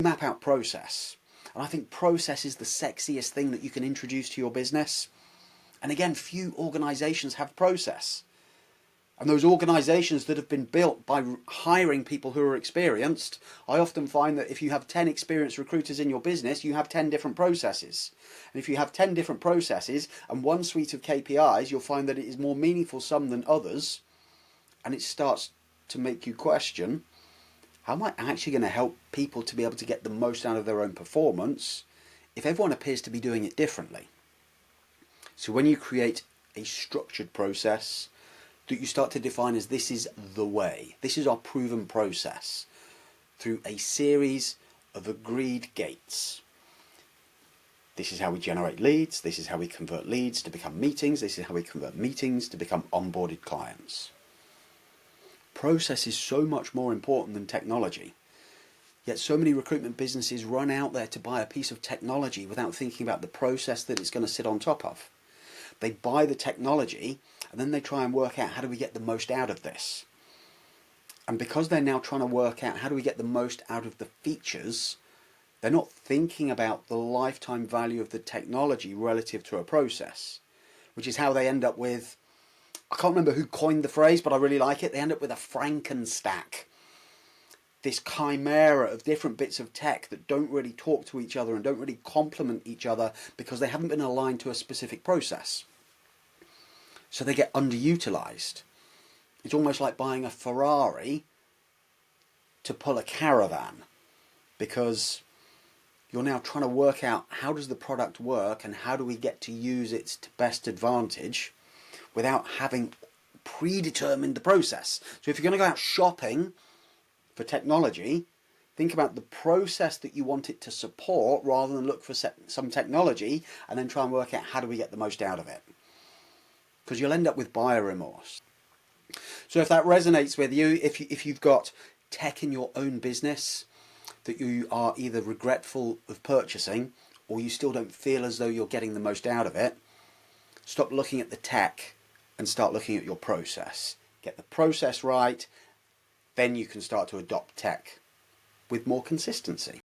Map out process. And I think process is the sexiest thing that you can introduce to your business. And again, few organizations have process. And those organizations that have been built by hiring people who are experienced, I often find that if you have 10 experienced recruiters in your business, you have 10 different processes. And if you have 10 different processes and one suite of KPIs, you'll find that it is more meaningful some than others. And it starts to make you question, how am I actually going to help people to be able to get the most out of their own performance if everyone appears to be doing it differently? So when you create a structured process that you start to define as this is the way, this is our proven process through a series of agreed gates. This is how we generate leads, this is how we convert leads to become meetings, this is how we convert meetings to become onboarded clients. Process is so much more important than technology. Yet so many recruitment businesses run out there to buy a piece of technology without thinking about the process that it's going to sit on top of. They buy the technology and then they try and work out, how do we get the most out of this? And because they're now trying to work out how do we get the most out of the features, they're not thinking about the lifetime value of the technology relative to a process, which is how they end up with, I can't remember who coined the phrase, but I really like it. They end up with a Frankenstack. This chimera of different bits of tech that don't really talk to each other and don't really complement each other because they haven't been aligned to a specific process. So they get underutilized. It's almost like buying a Ferrari to pull a caravan, because you're now trying to work out how does the product work and how do we get to use it to best advantage without having predetermined the process. So if you're going to go out shopping for technology, think about the process that you want it to support rather than look for some technology and then try and work out how do we get the most out of it. Because you'll end up with buyer remorse. So if that resonates with you, if you've got tech in your own business that you are either regretful of purchasing or you still don't feel as though you're getting the most out of it, stop looking at the tech and start looking at your process. Get the process right, then you can start to adopt tech with more consistency.